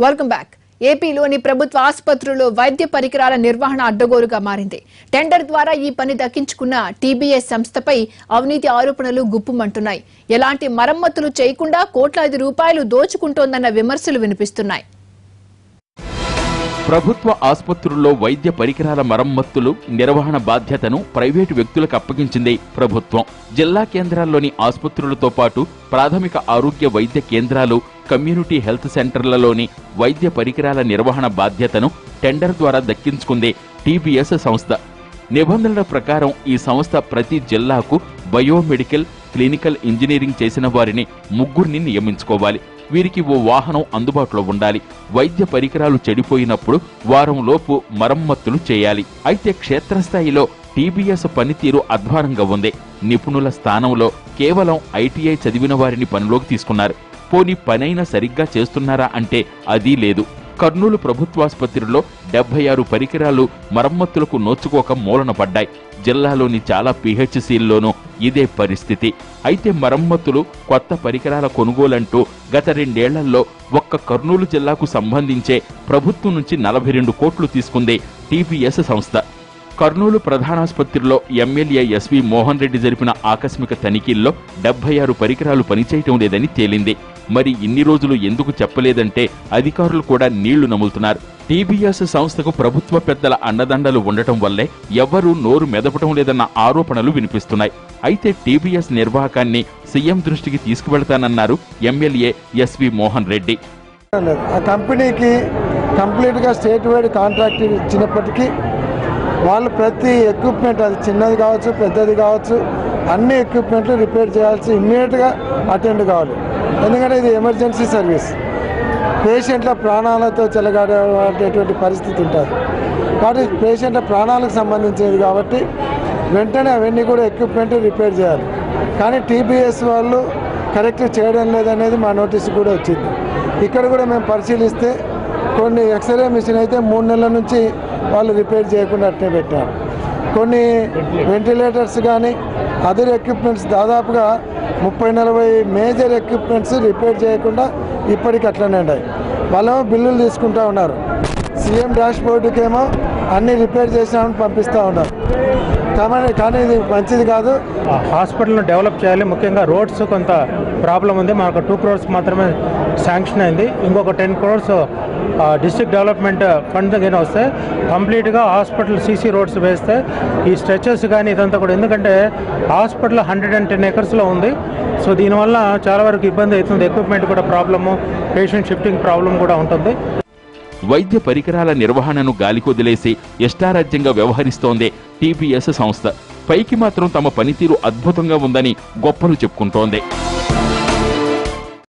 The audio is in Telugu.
Welcome back. ఏపీలోని ప్రభుత్వ ఆసుపత్రుల్లో వైద్య పరికరాల నిర్వహణ అడ్డగోలుగా మారింది. టెండర్ ద్వారా ఈ పని దక్కించుకున్న టీబీఎస్ సంస్థపై అవినీతి ఆరోపణలు గుప్పుమంటున్నాయి. ఎలాంటి మరమ్మతులు చేయకుండా కోట్లాది రూపాయలు దోచుకుంటోందన్న విమర్శలు వినిపిస్తున్నాయి. ప్రభుత్వ ఆసుపత్రుల్లో వైద్య పరికరాల మరమ్మతులు నిర్వహణ బాధ్యతను ప్రైవేటు వ్యక్తులకు అప్పగించింది ప్రభుత్వం. జిల్లా కేంద్రాల్లోని ఆసుపత్రులతో పాటు ప్రాథమిక ఆరోగ్య వైద్య కేంద్రాలు, కమ్యూనిటీ హెల్త్ సెంటర్లలోని వైద్య పరికరాల నిర్వహణ బాధ్యతను టెండర్ ద్వారా దక్కించుకుంది టీబీఎస్ సంస్థ. నిబంధనల ప్రకారం ఈ సంస్థ ప్రతి జిల్లాకు బయోమెడికల్, క్లినికల్ ఇంజనీరింగ్ చేసిన వారిని 3 నియమించుకోవాలి. వీరికి ఓ వాహనం అందుబాటులో ఉండాలి. వైద్య పరికరాలు చెడిపోయినప్పుడు వారంలోపు మరమ్మతులు చేయాలి. అయితే క్షేత్రస్థాయిలో టీబీఎస్ పనితీరు అధ్వానంగా ఉంది. నిపుణుల స్థానంలో కేవలం ఐటీఐ చదివిన వారిని పనిలోకి తీసుకున్నారు. పోనీ పనైనా సరిగ్గా చేస్తున్నారా అంటే అదీ లేదు. కర్నూలు ప్రభుత్వాసుపత్రిలో 76 పరికరాలు మరమ్మతులకు నోచుకోక మూలన పడ్డాయి. జిల్లాలోని చాలా పీహెచ్సీల్లోనూ ఇదే పరిస్థితి. అయితే మరమ్మతులు, కొత్త పరికరాల కొనుగోలంటూ గత 2 ఏళ్లలో ఒక్క కర్నూలు జిల్లాకు సంబంధించే ప్రభుత్వం నుంచి 42 కోట్లు తీసుకుంది టీబీఎస్ సంస్థ. కర్నూలు ప్రధానాసుపత్రిలో ఎమ్మెల్యే ఎస్వి మోహన్ రెడ్డి జరిపిన ఆకస్మిక తనిఖీల్లో 76 పరికరాలు పనిచేయటం లేదని తేలింది. మరి ఇన్ని రోజులు ఎందుకు చెప్పలేదంటే అధికారులు కూడా నీళ్లు నములుతున్నారు. టీబీఎస్ సంస్థకు ప్రభుత్వ పెద్దల అండదండలు ఉండటం వల్లే ఎవ్వరూ నోరు మెదపటం లేదన్న ఆరోపణలు వినిపిస్తున్నాయి. అయితే టీబీఎస్ నిర్వాహకాన్ని సీఎం దృష్టికి తీసుకువెళ్తానన్నారు ఎమ్మెల్యే ఎస్వి మోహన్ రెడ్డి. ఆ కంపెనీకి కంప్లీట్ గా స్టేట్ వైడ్ కాంట్రాక్ట్ ఇచ్చినప్పటికీ వాళ్ళు ప్రతి ఎక్విప్మెంట్, అది చిన్నది కావచ్చు పెద్దది కావచ్చు, అన్ని ఎక్విప్మెంట్లు రిపేర్ చేయాల్సి ఇమ్మీడియట్గా అటెండ్ కావాలి. ఎందుకంటే ఇది ఎమర్జెన్సీ సర్వీస్. పేషెంట్ల ప్రాణాలతో చెలగాడేటువంటి పరిస్థితి ఉంటుంది. కాబట్టి పేషెంట్ల ప్రాణాలకు సంబంధించేది కాబట్టి వెంటనే అవన్నీ కూడా ఎక్విప్మెంట్ రిపేర్ చేయాలి. కానీ టీబీఎస్ వాళ్ళు కరెక్ట్ చేయడం లేదనేది మా నోటీస్ కూడా వచ్చింది. ఇక్కడ కూడా మేము పరిశీలిస్తే కొన్ని ఎక్స్రే మిషన్ అయితే 3 నెలల నుంచి వాళ్ళు రిపేర్ చేయకుండా అట్నే పెట్టారు. కొన్ని వెంటిలేటర్స్ కానీ అదర్ ఎక్విప్మెంట్స్ దాదాపుగా 30-40 మేజర్ ఎక్విప్మెంట్స్ రిపేర్ చేయకుండా ఇప్పటికి అట్లనే ఉన్నాయి. వాళ్ళేమో బిల్లులు తీసుకుంటూ ఉన్నారు. సీఎం డాష్ బోర్డుకేమో అన్నీ రిపేర్ చేసినామని పంపిస్తూ ఉన్నారు. కానీ ఇది మంచిది కాదు. హాస్పిటల్ను డెవలప్ చేయాలి. ముఖ్యంగా రోడ్స్ కొంత ప్రాబ్లం ఉంది. మాకు 2 crores మాత్రమే శాంక్షన్ అయింది. ఇంకొక 10 crores డిస్ట్రిక్ట్ డెవలప్మెంట్ ఫండ్ దగ్గర వస్తే కంప్లీట్గా హాస్పిటల్ సీసీ రోడ్స్ వేస్తే ఈ స్ట్రెచెస్ కానీ ఇదంతా కూడా, ఎందుకంటే హాస్పిటల్ 110 acres ఉంది. సో దీనివల్ల చాలా వరకు ఇబ్బంది అవుతుంది. ఎక్విప్మెంట్ కూడా ప్రాబ్లము, పేషెంట్ షిఫ్టింగ్ ప్రాబ్లం కూడా ఉంటుంది. వైద్య పరికరాల నిర్వహణను గాలికొదిలేసి ఇష్టారాజ్యంగా వ్యవహరిస్తోంది టీబీఎస్ సంస్థ. పైకి మాత్రం తమ పనితీరు అద్భుతంగా ఉందని గొప్పలు చెప్పుకుంటోంది.